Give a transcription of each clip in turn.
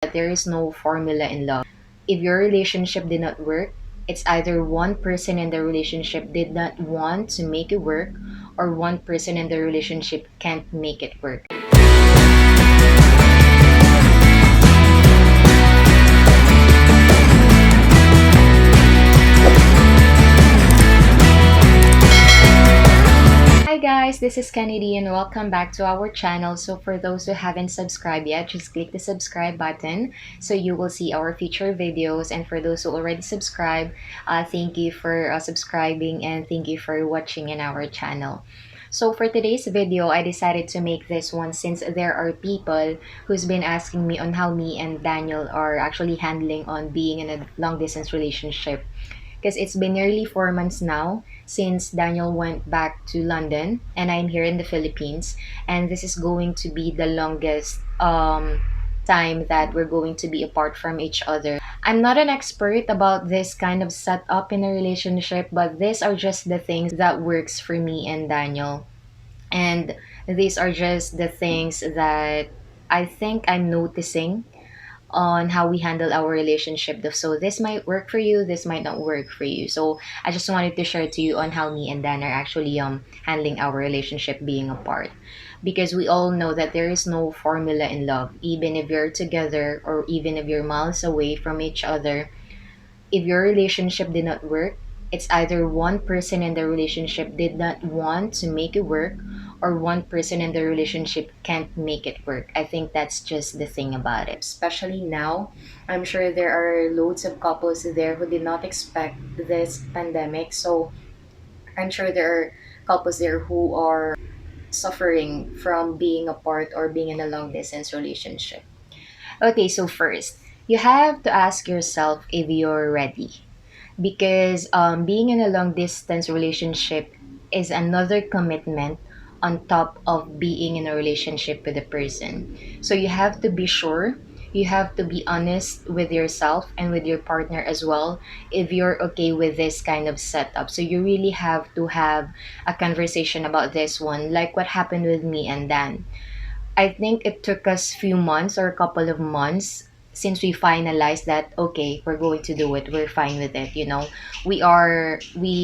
There is no formula in love. If your relationship did not work, it's either one person in the relationship did not want to make it work, or one person in the relationship can't make it work. Hi guys, this is Kennedy and welcome back to our channel. So for those who haven't subscribed yet, just click the subscribe button so you will see our future videos. And for those who already subscribed, thank you for subscribing and thank you for watching in our channel. So for today's video, I decided to make this one since there are people who's been asking me on how me and Daniel are actually handling on being in a long distance relationship, because it's been nearly 4 months now since Daniel went back to London and I'm here in the Philippines. And this is going to be the longest time that we're going to be apart from each other. I'm not an expert about this kind of setup in a relationship, but these are just the things that works for me and Daniel. And these are just the things that I think I'm noticing on how we handle our relationship. So this might work for you, this might not work for you. So I just wanted to share to you on how me and Dan are actually handling our relationship being apart. Because we all know that there is no formula in love. Even if you're together or even if you're miles away from each other, if your relationship did not work, it's either one person in the relationship did not want to make it work, or one person in the relationship can't make it work. I think that's just the thing about it. Especially now, I'm sure there are loads of couples there who did not expect this pandemic. So I'm sure there are couples there who are suffering from being apart or being in a long distance relationship. Okay, so first, you have to ask yourself if you're ready, because being in a long distance relationship is another commitment on top of being in a relationship with a person. So you have to be sure, you have to be honest with yourself and with your partner as well if you're okay with this kind of setup. So you really have to have a conversation about this one, like what happened with me and Dan. I think it took us few months or a couple of months since we finalized that okay, we're going to do it. We're fine with it, you know. We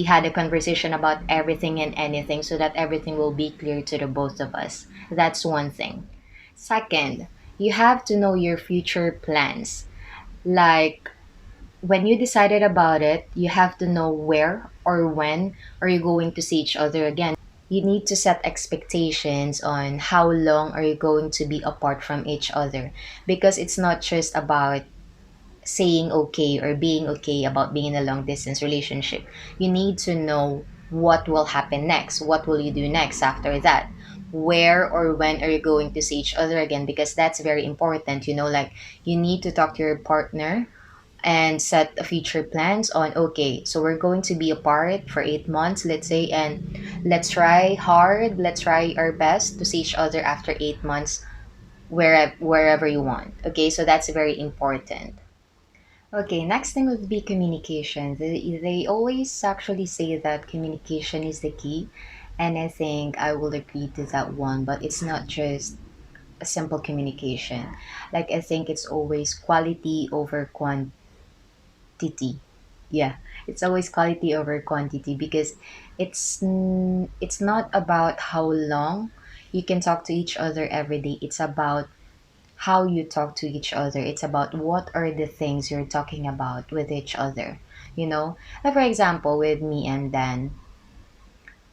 had a conversation about everything and anything so that everything will be clear to the both of us. That's one thing. Second, you have to know your future plans. Like when you decided about it, you have to know where or when are you going to see each other again. You need to set expectations on how long are you going to be apart from each other, because it's not just about saying okay or being okay about being in a long distance relationship. You need to know what will happen next. What will you do next after that? Where or when are you going to see each other again? Because that's very important. You know, like you need to talk to your partner and set a future plans on okay, so we're going to be apart for 8 months, let's say, and let's try our best to see each other after 8 months, wherever you want. Okay, so that's very important. Okay, next thing would be communication. They always actually say that communication is the key, and I think I will agree to that one, but it's not just a simple communication. Like I think it's always quality over quantity. Yeah, it's always quality over quantity, because it's not about how long you can talk to each other every day. It's about how you talk to each other. It's about what are the things you're talking about with each other. You know, like for example, with me and Dan,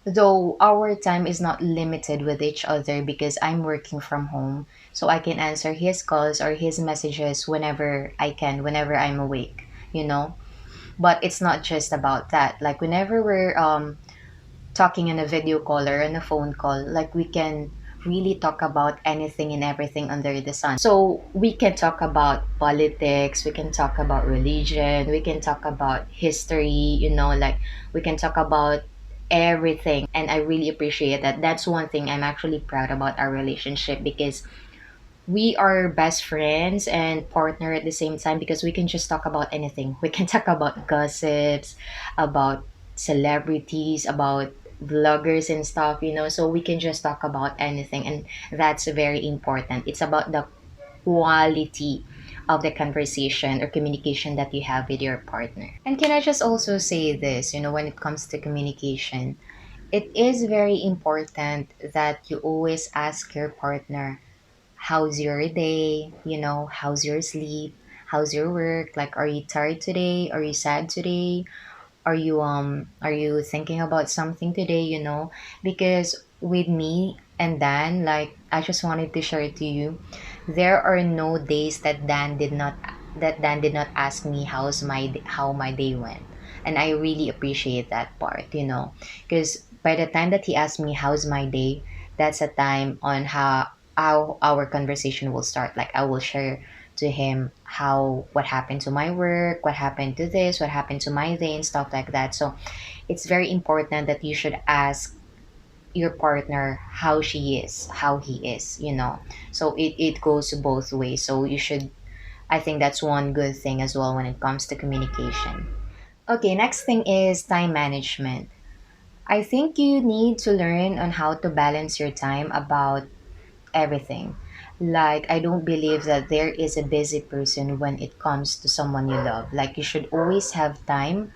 though our time is not limited with each other because I'm working from home, so I can answer his calls or his messages whenever I can, whenever I'm awake. You know, but it's not just about that. Like whenever we're talking in a video call or on a phone call, like we can really talk about anything and everything under the sun. So we can talk about politics, we can talk about religion, we can talk about history, you know, like we can talk about everything. And I really appreciate that. That's one thing I'm actually proud about our relationship, because we are best friends and partner at the same time, because we can just talk about anything. We can talk about gossips, about celebrities, about vloggers and stuff, you know, so we can just talk about anything. And that's very important. It's about the quality of the conversation or communication that you have with your partner. And can I just also say this, when it comes to communication, it is very important that you always ask your partner, how's your day? How's your sleep? How's your work? Like, are you tired today? Are you sad today? Are you thinking about something today, because with me and Dan, like, I just wanted to share it to you, there are no days that Dan did not ask me how my day went. And I really appreciate that part, because by the time that he asked me how's my day, that's a time on how our conversation will start. Like, I will share to him what happened to my work, what happened to this, what happened to my day, and stuff like that. So it's very important that you should ask your partner how she is, how he is, so it goes both ways. So you should, I think that's one good thing as well when it comes to communication. Okay, next thing is time management. I think you need to learn on how to balance your time about everything. Like, I don't believe that there is a busy person when it comes to someone you love. Like, you should always have time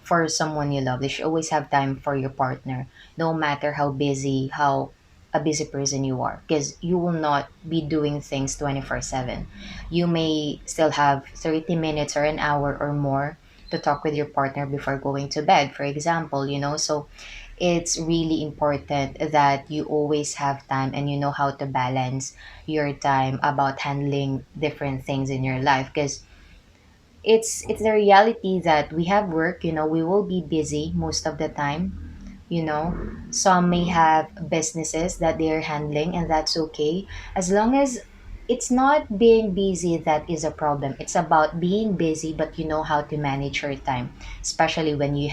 for someone you love. You should always have time for your partner, no matter how a busy person you are, because you will not be doing things 24/7. You may still have 30 minutes or an hour or more to talk with your partner before going to bed, for example, so it's really important that you always have time and you know how to balance your time about handling different things in your life, because it's the reality that we have work, we will be busy most of the time. Some may have businesses that they're handling, and that's okay, as long as it's not being busy that is a problem. It's about being busy, but you know how to manage your time, especially when you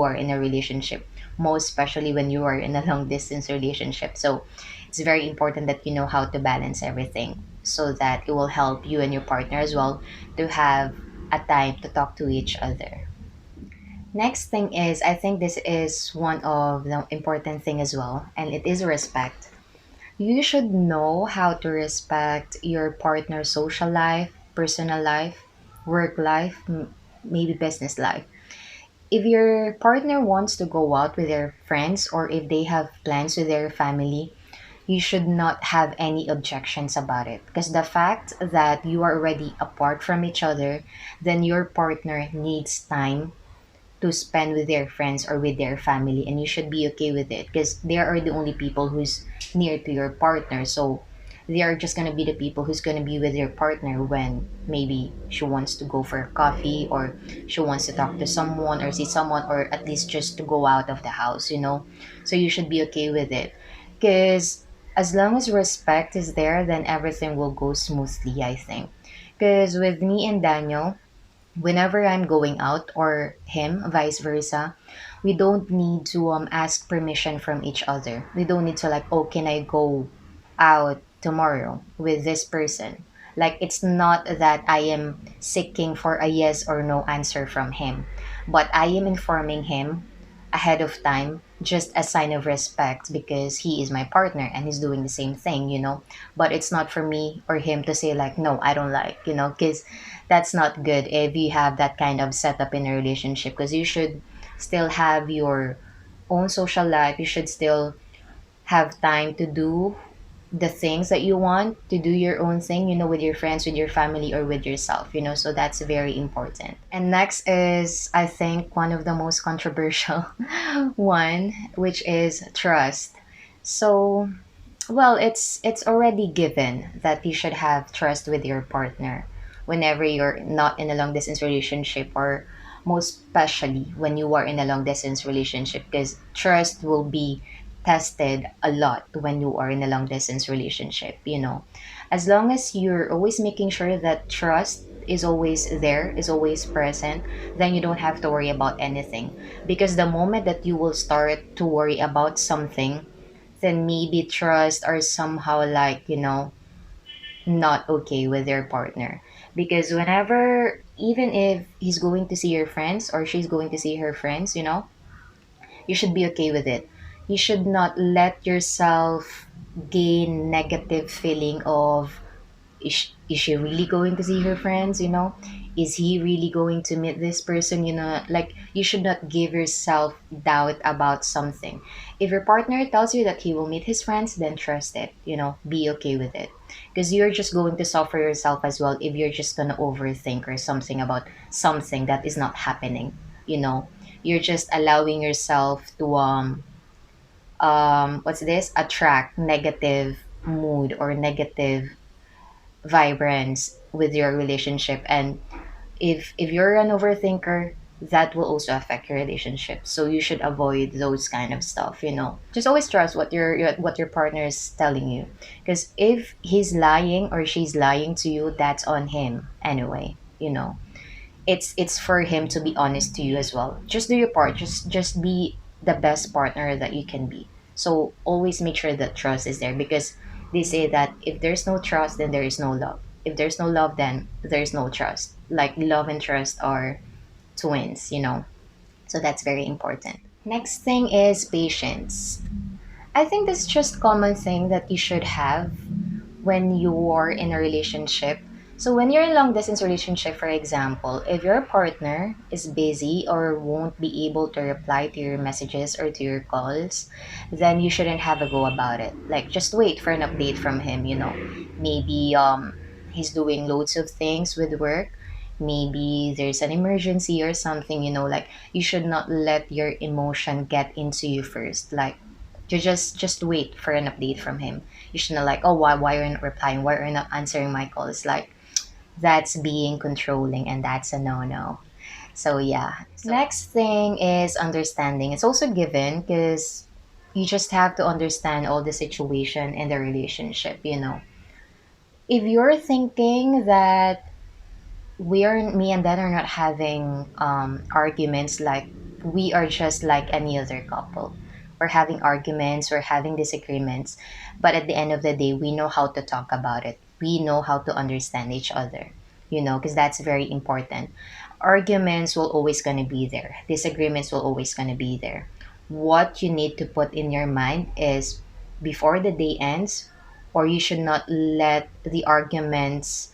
are in a relationship, most especially when you are in a long distance relationship. So it's very important that you know how to balance everything, so that it will help you and your partner as well to have a time to talk to each other. Next thing is, I think this is one of the important thing as well, and it is respect. You should know how to respect your partner's social life, personal life, work life, maybe business life. If your partner wants to go out with their friends, or if they have plans with their family, you should not have any objections about it, because the fact that you are already apart from each other, then your partner needs time to spend with their friends or with their family, and you should be okay with it, because they are the only people who's near to your partner. So they are just going to be the people who's going to be with your partner when maybe she wants to go for a coffee, or she wants to talk to someone or see someone, or at least just to go out of the house, so you should be okay with it, because as long as respect is there, then everything will go smoothly, I think. Because with me and Daniel, whenever I'm going out, or him, vice versa, we don't need to ask permission from each other. We don't need to, like, oh, can I go out tomorrow with this person? Like, it's not that I am seeking for a yes or no answer from him, but I am informing him ahead of time, just a sign of respect, because he is my partner and he's doing the same thing, but it's not for me or him to say, like, no, I don't like, because that's not good if you have that kind of setup in a relationship, because you should still have your own social life. You should still have time to do the things that you want to do, your own thing, with your friends, with your family, or with yourself, so that's very important. And next is, I think, one of the most controversial one, which is trust. So, well, it's already given that you should have trust with your partner whenever you're not in a long distance relationship, or most especially when you are in a long distance relationship, because trust will be tested a lot when you are in a long distance relationship, as long as you're always making sure that trust is always there, is always present, then you don't have to worry about anything. Because the moment that you will start to worry about something, then maybe trust are somehow, like, not okay with their partner. Because whenever, even if he's going to see your friends or she's going to see her friends, you should be okay with it. You should not let yourself gain negative feeling of, is she really going to see her friends, is he really going to meet this person, like you should not give yourself doubt about something. If your partner tells you that he will meet his friends, then trust it, be okay with it, because you're just going to suffer yourself as well if you're just gonna overthink or something about something that is not happening. you know you're just allowing yourself to what's this, attract negative mood or negative vibrance with your relationship. And if you're an overthinker, that will also affect your relationship, so you should avoid those kind of stuff. Just always trust what your partner is telling you, because if he's lying or she's lying to you, that's on him anyway. It's for him to be honest to you as well. Just do your part, just be the best partner that you can be. So always make sure that trust is there, because they say that if there's no trust, then there is no love. If there's no love, then there's no trust. Like love and trust are twins. So that's very important. Next thing is patience. I think that's just common thing that you should have when you are in a relationship. So when you're in long distance relationship, for example, if your partner is busy or won't be able to reply to your messages or to your calls, then you shouldn't have a go about it. Like just wait for an update from him. Maybe he's doing loads of things with work. Maybe there's an emergency or something. Like you should not let your emotion get into you first. Like you just wait for an update from him. You should not like, oh, why are you not replying, why are you not answering my calls? Like that's being controlling, and that's a no-no. So yeah. Next thing is understanding. It's also given, because you just have to understand all the situation in the relationship. If you're thinking that me and Ben are not having arguments, like we are just like any other couple. We're having arguments, we're having disagreements, but at the end of the day, we know how to talk about it. We know how to understand each other, because that's very important. Arguments will always gonna be there. Disagreements will always gonna be there. What you need to put in your mind is, before the day ends, or you should not let the arguments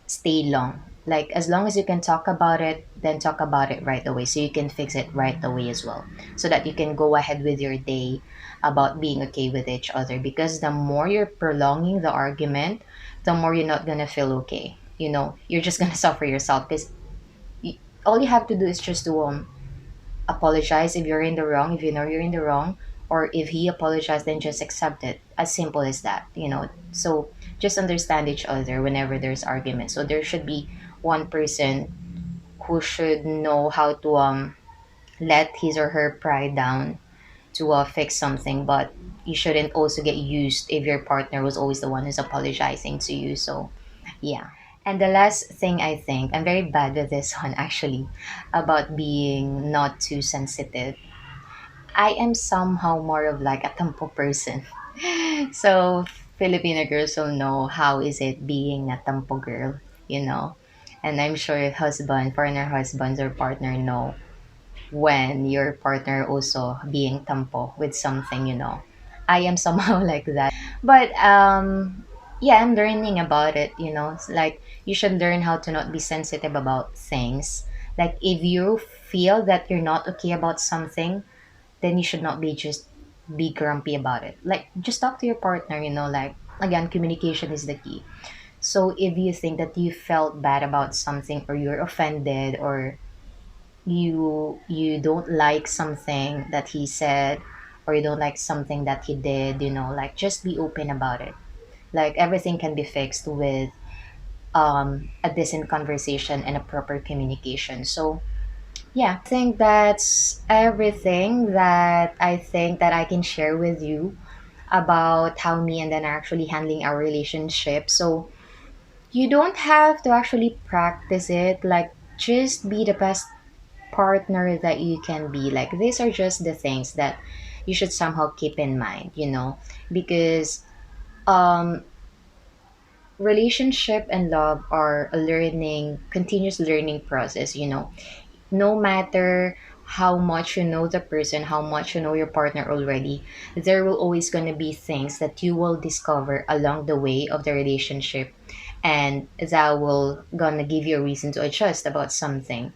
stay long. Like as long as you can talk about it, then talk about it right away, so you can fix it right away as well, so that you can go ahead with your day about being okay with each other. Because the more you're prolonging the argument, the more you're not gonna feel okay. You're just gonna suffer yourself, because all you have to do is just to apologize if you're in the wrong, if you know you're in the wrong, or if he apologized, then just accept it. As simple as that. So just understand each other whenever there's argument. So there should be one person who should know how to let his or her pride down to fix something, but you shouldn't also get used if your partner was always the one who's apologizing to you. So yeah. And the last thing, I think I'm very bad with this one actually, about being not too sensitive. I am somehow more of like a tampo person. So Filipino girls will know how is it being a tampo girl. And I'm sure foreigner husbands or partner know when your partner also being tampo with something. I am somehow like that. But yeah, I'm learning about it. It's like you should learn how to not be sensitive about things. Like if you feel that you're not okay about something, then you should not be grumpy about it. Like just talk to your partner. Like again, communication is the key. So if you think that you felt bad about something, or you're offended, or you don't like something that he said, or you don't like something that he did, like just be open about it. Like everything can be fixed with a decent conversation and a proper communication. So yeah, I think that's everything that I think that I can share with you about how me and Dan are actually handling our relationship. So you don't have to actually practice it. Like just be the best partner that you can be. Like these are just the things that you should somehow keep in mind, because um relationship and love are a continuous learning process. No matter how much you know the person, how much you know your partner already, there will always going to be things that you will discover along the way of the relationship. and that will gonna give you a reason to adjust about something,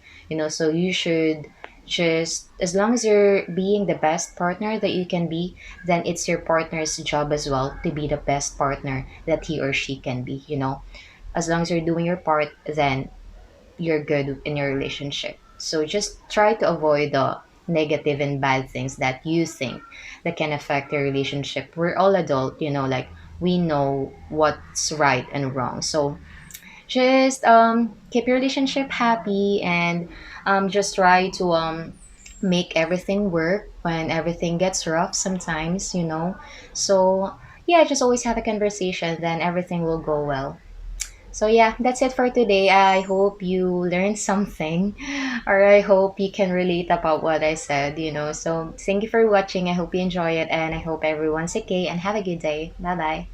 so you should just, as long as you're being the best partner that you can be, then it's your partner's job as well to be the best partner that he or she can be, as long as you're doing your part, then you're good in your relationship. So just try to avoid the negative and bad things that you think that can affect your relationship. We're all adult, like we know what's right and wrong. So just keep your relationship happy, and just try to make everything work when everything gets rough sometimes, so yeah, just always have a conversation, then everything will go well. So yeah, that's it for today. I hope you learned something, or I hope you can relate about what I said, So thank you for watching. I hope you enjoy it, and I hope everyone's okay and have a good day. Bye bye.